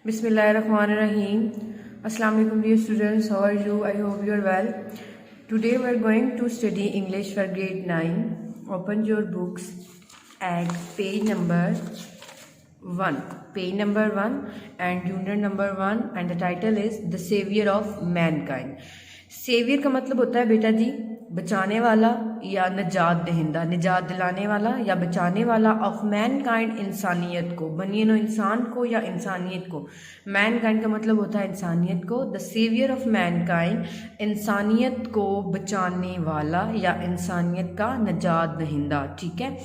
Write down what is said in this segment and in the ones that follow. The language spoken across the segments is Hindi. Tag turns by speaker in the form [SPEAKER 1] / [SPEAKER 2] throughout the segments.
[SPEAKER 1] Bismillahirrahmanirrahim. Assalamu alaikum dear students. How are you? I hope you are well. Today we are going to study English for grade 9. Open your books at page number 1. Page number 1 and unit number 1 and the title is The Savior of Mankind. Saviour का मतलब होता है बेटा जी बचाने वाला या निजात दहिंदा, निजात दिलाने वाला या बचाने वाला ऑफ मैन काइंड, इंसानियत को, बनिए नो इंसान को या इंसानियत को। मैन काइंड का मतलब होता है इंसानियत को। The saviour of mankind, इंसानियत को बचाने वाला या इंसानियत का निजात दहिंदा। ठीक है,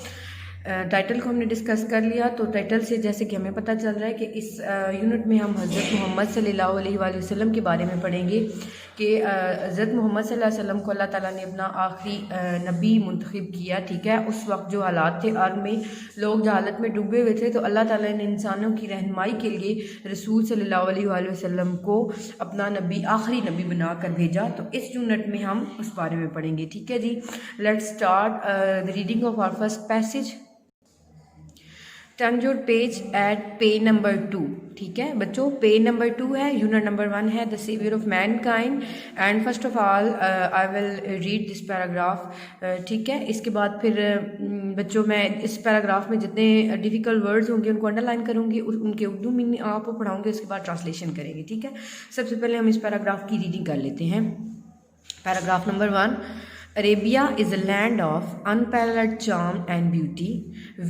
[SPEAKER 1] टाइटल को हमने डिस्कस कर लिया। तो टाइटल से जैसे कि हमें पता चल रहा है कि इस यूनिट में हम हज़रत मोहम्मद सल्लल्लाहु अलैहि वसल्लम के बारे में पढ़ेंगे कि हज़रत मोहम्मद सल्लल्लाहु अलैहि वसल्लम को अल्लाह ताला ने अपना आखिरी नबी मुंतखब किया। ठीक है, उस वक्त जो हालात थे अर्ब में, लोग जहालत में डूबे हुए थे, तो अल्लाह ताला ने इंसानों की रहनुमाई के लिए रसूल सल्लल्लाहु अलैहि वसल्लम को अपना नबी, आखिरी नबी बना कर भेजा। तो इस यूनिट में हम उस बारे में पढ़ेंगे। ठीक है जी, let's start the reading of our first passage. Turn your page at page number 2। ठीक है बच्चों, पेज नंबर 2 है, यूनिट नंबर 1 है the saviour of mankind. And first of all I will read this paragraph. ठीक है, इसके बाद फिर बच्चों मैं इस पैराग्राफ में जितने डिफ़िकल्ट वर्ड्स होंगे उनको अंडरलाइन करूँगी, उनके उर्दू मीनिंग आपको पढ़ाऊँगी, उसके बाद ट्रांसलेशन करेंगे। ठीक है, सबसे पहले हम इस पैराग्राफ की रीडिंग कर लेते हैं। Paragraph number 1। Arabia is a land of unparalleled charm and beauty,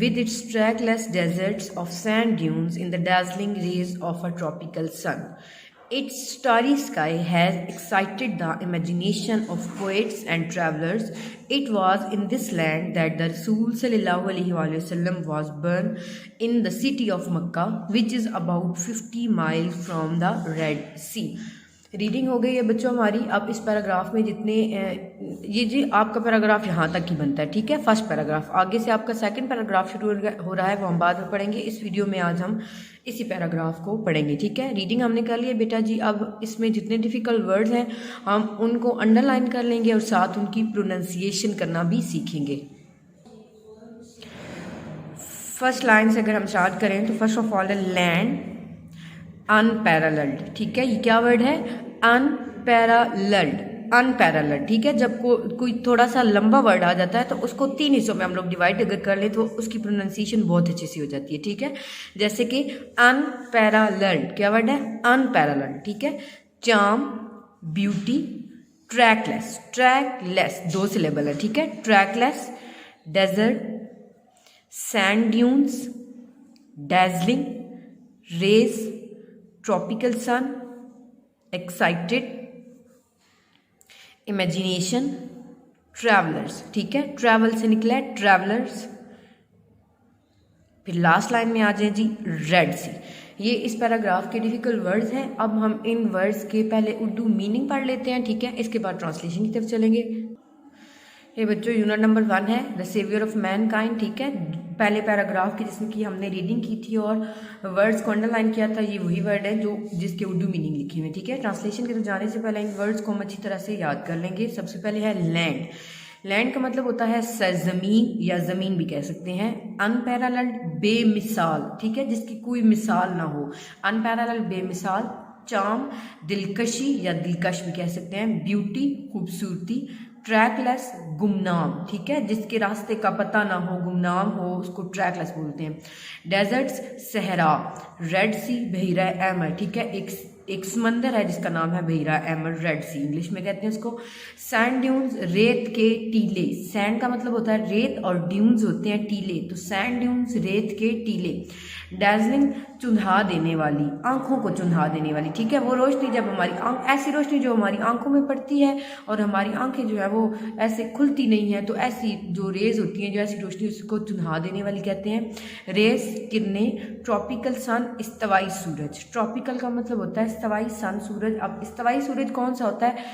[SPEAKER 1] with its trackless deserts of sand dunes in the dazzling rays of a tropical sun. Its starry sky has excited the imagination of poets and travelers. It was in this land that the Rasul sallallahu alaihi wasallam was born, in the city of Makkah, which is about 50 miles from the Red Sea. Reading हो गई है बच्चों हमारी। अब इस पैराग्राफ में जितने ये जी आपका पैराग्राफ यहाँ तक ही बनता है। ठीक है, फर्स्ट पैराग्राफ। आगे से आपका सेकंड पैराग्राफ शुरू हो रहा है, वो हम बाद में पढ़ेंगे। इस वीडियो में आज हम इसी पैराग्राफ को पढ़ेंगे। ठीक है, रीडिंग हमने कर ली है बेटा जी। अब इसमें जितने डिफ़िकल्ट वर्ड्स हैं हम उनको अंडरलाइन कर लेंगे और साथ उनकी प्रोनाउंसिएशन करना भी सीखेंगे। फर्स्ट लाइन से अगर हम स्टार्ट करें तो first of all land unparalleled. ठीक है, ये क्या वर्ड है? अनपैरेलल्ड। अनपैरेलल्ड। ठीक है, जब कोई थोड़ा सा लंबा वर्ड आ जाता है तो उसको 3 हिस्सों में हम लोग डिवाइड अगर कर लें तो उसकी प्रोनाउंसिएशन बहुत अच्छी सी हो जाती है। ठीक है, जैसे कि अनपैरेलल्ड क्या वर्ड है? अनपैरेलल्ड। ठीक है, charm, beauty, trackless. Trackless 2 syllable है। ठीक है, trackless, desert, sand dunes, dazzling, rays, tropical sun, excited, imagination, travellers. ठीक है, ट्रैवल से निकला है ट्रैवलर्स। फिर लास्ट लाइन में आ जाए जी रेड सी। ये इस पैराग्राफ के डिफिकल्ट वर्ड्स हैं। अब हम इन वर्ड्स के पहले उर्दू मीनिंग पढ़ लेते हैं। ठीक है, इसके बाद ट्रांसलेशन की तरफ चलेंगे। ये बच्चों यूनिट नंबर 1 है the saviour of mankind. ठीक है, पहले पैराग्राफ की जिसमें कि हमने रीडिंग की थी और वर्ड्स को अंडरलाइन किया था, ये वही वर्ड है जो जिसके उर्दू मीनिंग लिखे हुए। ठीक है, ट्रांसलेशन की तरफ जाने से पहले इन वर्ड्स को हम अच्छी तरह से याद कर लेंगे। सबसे पहले है लैंड। लैंड का मतलब होता है सरजमीन या ज़मीन भी कह सकते हैं। अनपैरेलल्ड बेमिसाल। ठीक है, जिसकी कोई मिसाल ना हो। अनपैरेलल्ड बेमिसाल। चार्म दिलकशी या दिलकश भी कह सकते हैं। ब्यूटी खूबसूरती। ट्रैकलेस गुमनाम। ठीक है, जिसके रास्ते का पता ना हो, गुमनाम हो, उसको ट्रैकलेस बोलते हैं। डेजर्ट्स सहरा। रेड सी बहिरा अहमर। ठीक है, एक समंदर है जिसका नाम है बहिरा अहमर, रेड सी इंग्लिश में कहते हैं उसको। सैंड ड्यून्स रेत के टीले। सैंड का मतलब होता है रेत और ड्यून्स होते हैं टीले, तो सैंड ड्यून्स रेत के टीले। डैजलिंग चुंधा देने वाली, आंखों को चुंधा देने वाली। ठीक है, वो रोशनी जब हमारी ऐसी रोशनी जो हमारी आंखों में पड़ती है और हमारी आंखें जो है वो ऐसे खुलती नहीं है, तो ऐसी जो रेज होती हैं, जो ऐसी रोशनी, उसको चुंधा देने वाली कहते हैं। रेस किरणें। ट्रॉपिकल सन इस्तवाई सूरज। ट्रॉपिकल का मतलब होता है इस्तवाई, सन सूरज। अब इस्तवाई सूरज कौन सा होता है?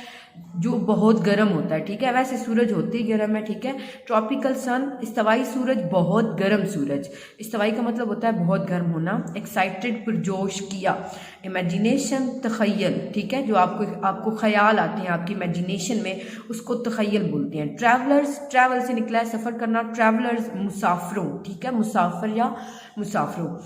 [SPEAKER 1] जो बहुत गर्म होता है। ठीक है, वैसे सूरज होते ही गर्म है। ठीक है, ट्रॉपिकल सन इस्तवाई सूरज, बहुत गर्म सूरज। इस्तवाई का मतलब होता है बहुत गर्म होना। एक्साइटेड पुरजोश किया। इमेजिनेशन तखयल। ठीक है, जो आपको ख्याल आते हैं आपकी इमेजिनेशन में, उसको तखयल बोलते हैं। ट्रैवलर्स, ट्रैवल से निकला है सफ़र करना। ट्रैवलर्स मुसाफिरों। ठीक है, मुसाफिर या मुसाफिरों।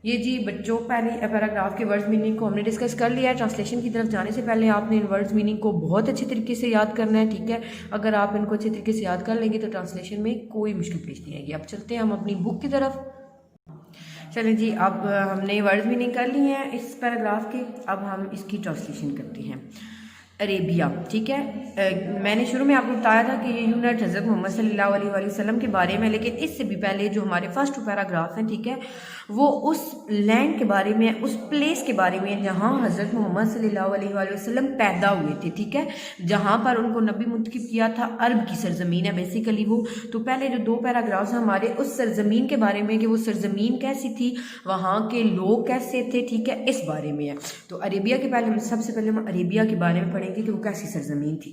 [SPEAKER 1] ये जी बच्चों पहले पैराग्राफ के वर्ड्स मीनिंग को हमने डिस्कस कर लिया है। ट्रांसलेशन की तरफ जाने से पहले आपने इन वर्ड्स मीनिंग को बहुत अच्छे तरीके से याद करना है, ठीक है। अगर आप इनको अच्छे तरीके से याद कर लेंगे तो ट्रांसलेशन में कोई मुश्किल पेश नहीं आएगी। अब चलते हैं हम अपनी बुक की तरफ। चलें जी, अब हमने वर्ड्स मीनिंग कर लिए हैं इस पैराग्राफ के, अब हम इसकी ट्रांसलेशन करते हैं। अरेबिया, ठीक है। मैंने शुरू में आपको बताया था कि ये यूनिट हज़रत मोहम्मद सल्लल्लाहु अलैहि वसल्लम के बारे में, लेकिन इससे भी पहले जो हमारे फर्स्ट पैराग्राफ हैं, ठीक है, वो उस लैंड के बारे में, उस प्लेस के बारे में जहाँ हज़रत मोहम्मद सल्लल्लाहु अलैहि वसल्लम पैदा हुए थे, ठीक है, जहाँ पर उनको नबी मुंतखब किया था। अरब की सरजमीन है बेसिकली वो। तो पहले जो 2 पैराग्राफ्स हमारे उस सरजमीन के बारे में कि वो सरजमीन कैसी थी, वहाँ के लोग कैसे थे, ठीक है, इस बारे में है। तो अरेबिया के पहले सबसे पहले हम अरेबिया के बारे में पढ़ेंगे कि वो कैसी सरजमीन थी।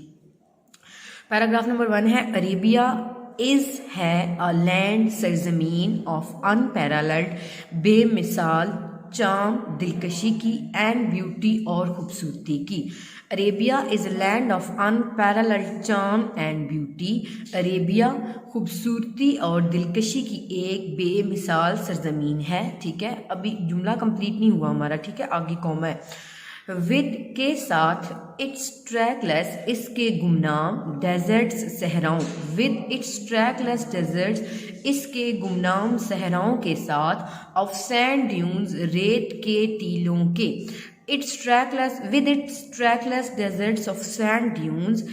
[SPEAKER 1] पैराग्राफ नंबर 1 है, अरेबिया है a land Sarzameen of unparalleled, बेमिसाल चार्म, दिलकशी की एंड ब्यूटी और खूबसूरती की। Arabia is a land of unparalleled charm and beauty. Arabia खूबसूरती और दिलकशी की एक बेमिसाल सरजमीन है, ठीक है। अभी जुमला कंप्लीट नहीं हुआ हमारा, ठीक है, आगे कॉमा है। विद के साथ इट्स ट्रैकलेस, इसके गुमनाम डेजर्ट्स सहराओं, विद इट्स ट्रैकलेस डेजर्ट्स, इसके गुमनाम सहराओं के साथ, ऑफ सैंड ड्यून्स, रेत के टीलों के, it's trackless, with its trackless desserts of sand dunes,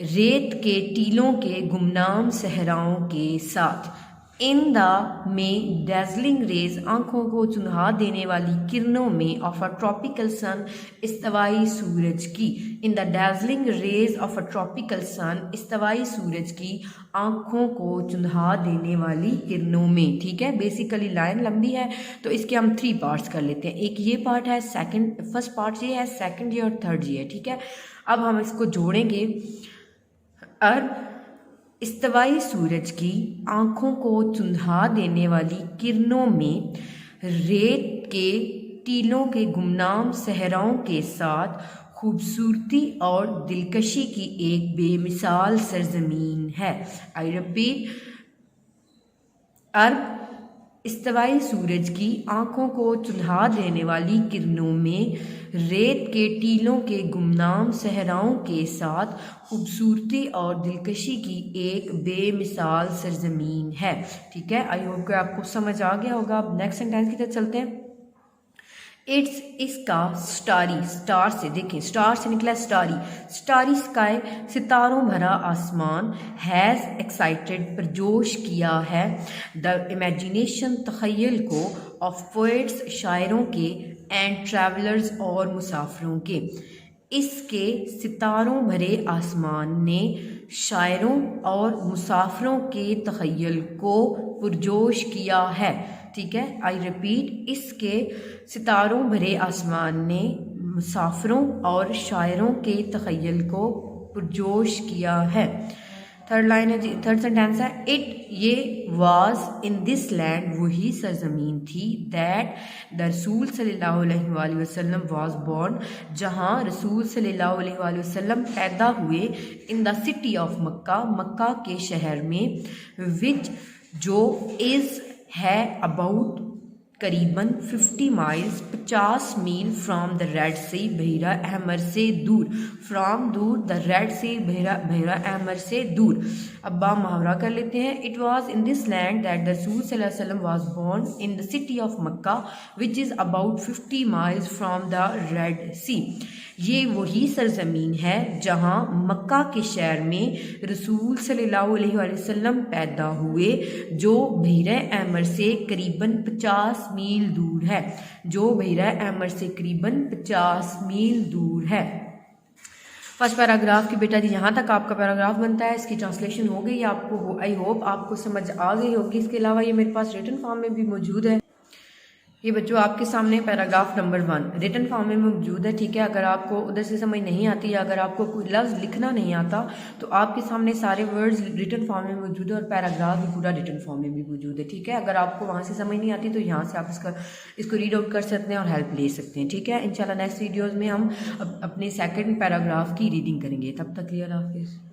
[SPEAKER 1] रेत के टीलों के गुमनाम सहराओं के साथ। इन द में डेजलिंग रेज, आंखों को चुन्हा देने वाली किरणों में, ऑफ अ ट्रॉपिकल सन, इस्तवाई सूरज की। In the dazzling rays of a tropical sun, इस्तवाई सूरज की आंखों को चुन्हा देने वाली किरणों में, ठीक है। बेसिकली लाइन लंबी है तो इसके हम 3 पार्ट्स कर लेते हैं। एक ये पार्ट है, फर्स्ट पार्ट ये है, सेकंड ये और थर्ड ये है, ठीक है। अब हम इसको जोड़ेंगे। इस्तवाई सूरज की आंखों को चुंधा देने वाली किरणों में, रेत के टीलों के गुमनाम सहराओं के साथ, खूबसूरती और दिलकशी की एक बेमिसाल सरजमीन है। आई रिपीट, अर्ब इस्तवाई सूरज की आंखों को चुन्हा देने वाली किरणों में, रेत के टीलों के गुमनाम सहराओं के साथ, खूबसूरती और दिलकशी की एक बेमिसाल सरजमीन है, ठीक है। आई होप कि आपको समझ आ गया होगा। अब नेक्स्ट सेंटेंस की तरफ चलते हैं। इट्स, इसका, स्टारी, स्टार से, देखें स्टार से निकला स्टारी, स्टारी स्काई, सितारों भरा आसमान, हैज़ एक्साइटेड, परजोश किया है, द इमेजिनेशन, तखय्युल को, ऑफ पोएट्स, शायरों के, एंड ट्रैवलर्स और मुसाफिरों के। इसके सितारों भरे आसमान ने शायरों और मुसाफिरों के तखय्युल को पुरजोश किया है, ठीक है। आई रिपीट, इसके सितारों भरे आसमान ने मुसाफिरों और शायरों के तखय्युल को पुरजोश किया है। थर्ड लाइन है जी, थर्ड सेंटेंस है, इट, ये, वाज इन दिस लैंड, वही सरजमीन थी, दैट द रसूल सल्लल्लाहु अलैहि वसल्लम वाज बोर्न, जहाँ रसूल सल्लल्लाहु अलैहि वसल्लम पैदा हुए, इन द सिटी ऑफ मक्का, मक्का के शहर में, विच, जो, इज़, है, अबाउट, करीबन, 50 माइल्स, 50 मील, फ्राम द रेड सी, बहरा अहमर से दूर, फ्राम दूर, द रेड सी, बहरा अहमर से दूर। अब बा मुहावरा कर लेते हैं। It was in this land that the रसूल सल्लल्लाहु अलैहि वसल्लम was born, in the city of Makkah, which is about 50 miles from the Red Sea. ये वही सरजमीन है जहाँ मक्का के शहर में रसूल सल्लल्लाहु अलैहि वसल्लम पैदा हुए, जो बहरा अहमर से करीबन 50 मील दूर है, जो बहरा अहमर से करीबन 50 मील दूर है। फर्स्ट पैराग्राफ की बेटा जी यहाँ तक आपका पैराग्राफ बनता है। इसकी ट्रांसलेशन हो गई आपको, आई होप आपको समझ आ गई होगी। इसके अलावा ये मेरे पास रिटन फॉर्म में भी मौजूद है। ये बच्चों आपके सामने पैराग्राफ नंबर 1 रिटन फॉर्म में मौजूद है, ठीक है। अगर आपको उधर से समझ नहीं आती या अगर आपको कोई लफ्ज़ लिखना नहीं आता तो आपके सामने सारे वर्ड्स रिटन फॉर्म में मौजूद है और पैराग्राफ भी पूरा रिटन फॉर्म में भी मौजूद है, ठीक है। अगर आपको वहाँ से समझ नहीं आती तो यहाँ से आप इसको रीड आउट कर सकते हैं और हेल्प ले सकते हैं, ठीक है। इंशाल्लाह नेक्स्ट वीडियोज़ में हम अपने सेकेंड पैराग्राफ की रीडिंग करेंगे। तब तक के लिए अल्लाह हाफिज़।